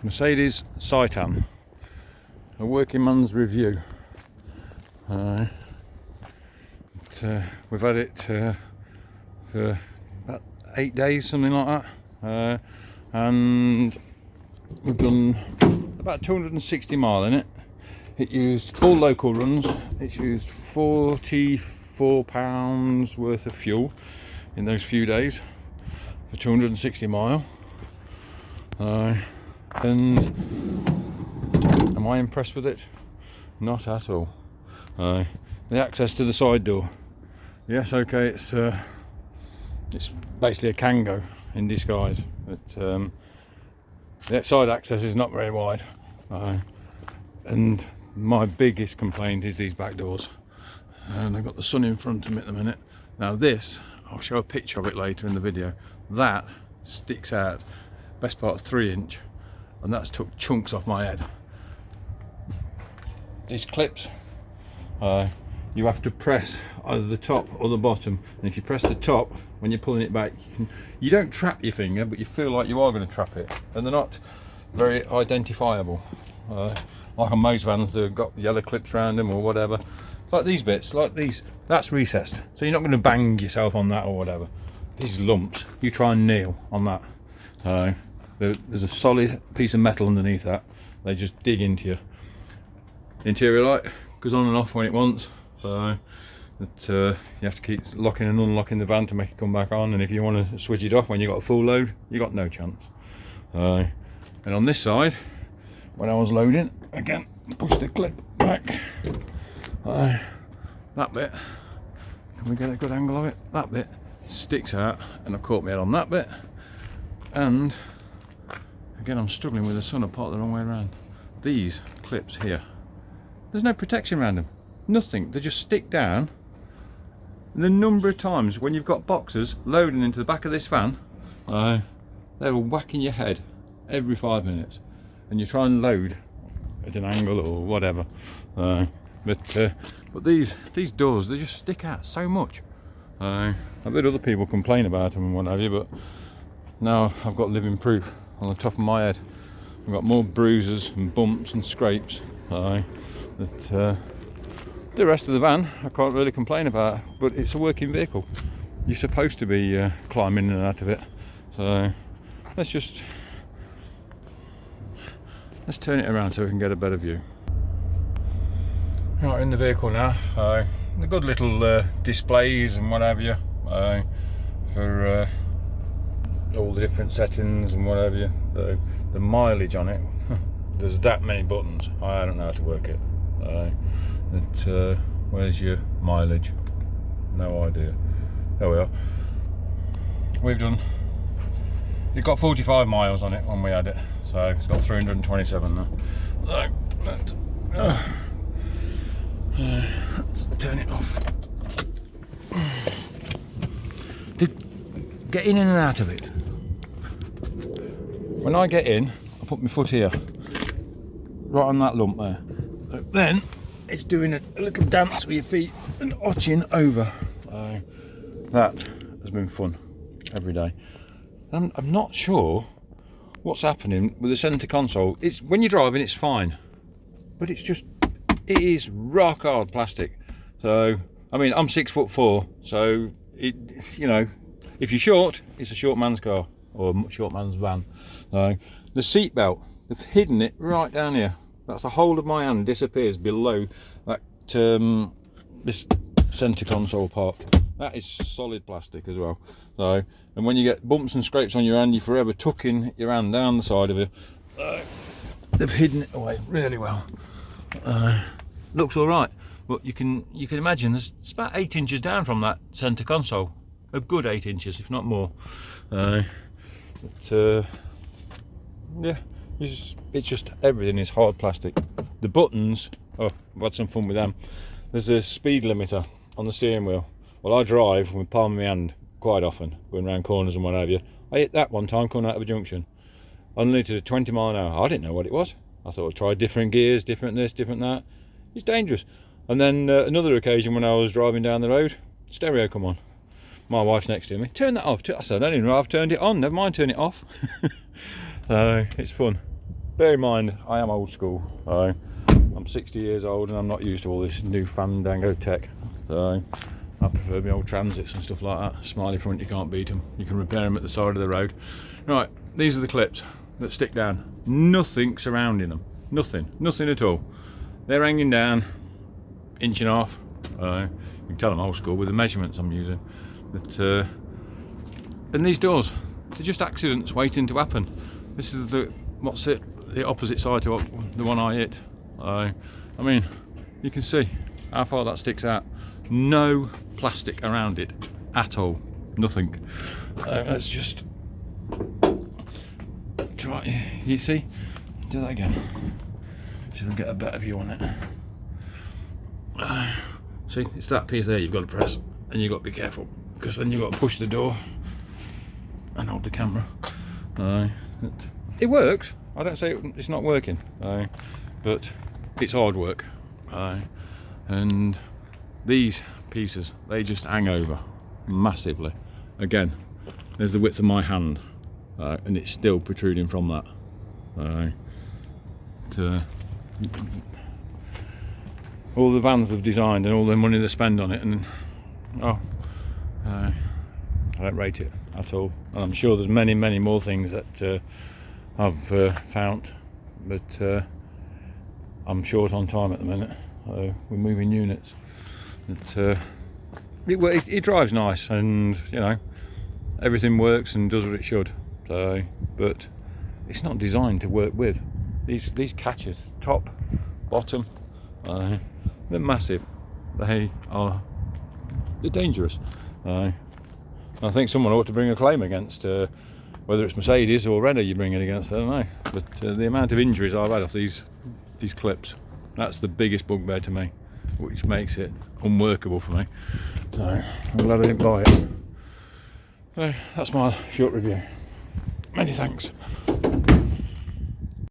Mercedes Citan, a working man's review. We've had it for about 8 days, something like that, and we've done about 260 mile in it. It used all local runs. It's used 44 pounds worth of fuel in those few days for 260 mile. And am I impressed with it? Not at all. The access to the side door, yes, okay, it's basically a Kango in disguise, but the side access is not very wide, and my biggest complaint is these back doors, and I've got the sun in front of me at the minute. Now this, I'll show a picture of it later in the video, that sticks out, best part 3 inch, and that's took chunks off my head. These clips, you have to press either the top or the bottom, and if you press the top when you're pulling it back, you don't trap your finger, but you feel like you are going to trap it, and they're not very identifiable, like on most vans they've got yellow clips around them or whatever. Like these bits, like these, that's recessed, so you're not going to bang yourself on that or whatever. These lumps, you try and kneel on that, there's a solid piece of metal underneath that, they just dig into you. The interior light goes on and off when it wants, so that you have to keep locking and unlocking the van to make it come back on, and if you want to switch it off when you've got a full load, you got no chance. And on this side, when I was loading, again, push the clip back, that bit, can we get a good angle of it? That bit sticks out, and I've caught my head on that bit, and again I'm struggling with the sun apart the wrong way around. These clips here, there's no protection around them, nothing, they just stick down. And the number of times when you've got boxes loading into the back of this van, they're whacking your head every 5 minutes, and you try and load at an angle or whatever, but these doors, they just stick out so much. I've heard other people complain about them and what have you, but now I've got living proof on the top of my head. I've got more bruises and bumps and scrapes that the rest of the van I can't really complain about, but it's a working vehicle. You're supposed to be climbing in and out of it, so let's turn it around so we can get a better view. Right, in the vehicle now. The good little displays and what have you, for all the different settings and what have you. The mileage on it, there's that many buttons, I don't know how to work it. Where's your mileage? No idea. There we are. It got 45 miles on it when we had it, so it's got 327 now. Let's turn it off. Get in and out of it. When I get in, I put my foot here, right on that lump there. Then it's doing a little dance with your feet and arching over. That has been fun every day. I'm not sure what's happening with the centre console. It's when you're driving, it's fine, but it is rock hard plastic. So I mean, I'm 6'4", so if you're short, it's a short man's car or a short man's van. The seat belt, they've hidden it right down here. That's the whole of my hand disappears below that this centre console part. That is solid plastic as well. So, and when you get bumps and scrapes on your hand, you're forever tucking your hand down the side of it. They've hidden it away really well. Looks all right, but you can imagine it's about 8 inches down from that centre console. A good 8 inches, if not more. Yeah, it's just everything is hard plastic. The buttons, oh, I've had some fun with them. There's a speed limiter on the steering wheel. Well, I drive with palm of my hand quite often, going around corners and what have you. I hit that one time coming out of a junction. Unlimited at 20 mile an hour. I didn't know what it was. I thought I'd try different gears, different this, different that. It's dangerous. And then another occasion when I was driving down the road, stereo come on. My wife's next to me. Turn that off. I said, I don't even know I've turned it on. Never mind, turn it off. So it's fun. bear in mind, I am old school. I'm 60 years old and I'm not used to all this new fandango tech. So I prefer my old transits and stuff like that. Smiley front, you can't beat them. You can repair them at the side of the road. Right, these are the clips that stick down. Nothing surrounding them. Nothing at all. They're hanging down, inch and a half. You can tell I'm old school with the measurements I'm using. But, and these doors, they're just accidents waiting to happen. This is the opposite side to the one I hit. I mean, you can see how far that sticks out. No plastic around it at all. Nothing. Let's just try. You see? Do that again. See if we can get a better view on it. See, it's that piece there you've got to press, and you've got to be careful, because then you've got to push the door and hold the camera. It works. I don't say it's not working, but it's hard work. And these pieces, they just hang over massively. Again, there's the width of my hand, and it's still protruding from that. All the vans they've designed and all the money they spend on it, and I don't rate it at all. And I'm sure there's many more things that I've found, but I'm short on time at the minute. We're moving units. It drives nice, and you know, everything works and does what it should. But it's not designed to work with. These catches, top, bottom, they're massive. They're dangerous. I think someone ought to bring a claim against whether it's Mercedes or Renault you bring it against, I don't know. But the amount of injuries I've had off these clips, that's the biggest bugbear to me, which makes it unworkable for me. So I'm glad I didn't buy it. So that's my short review. Many thanks.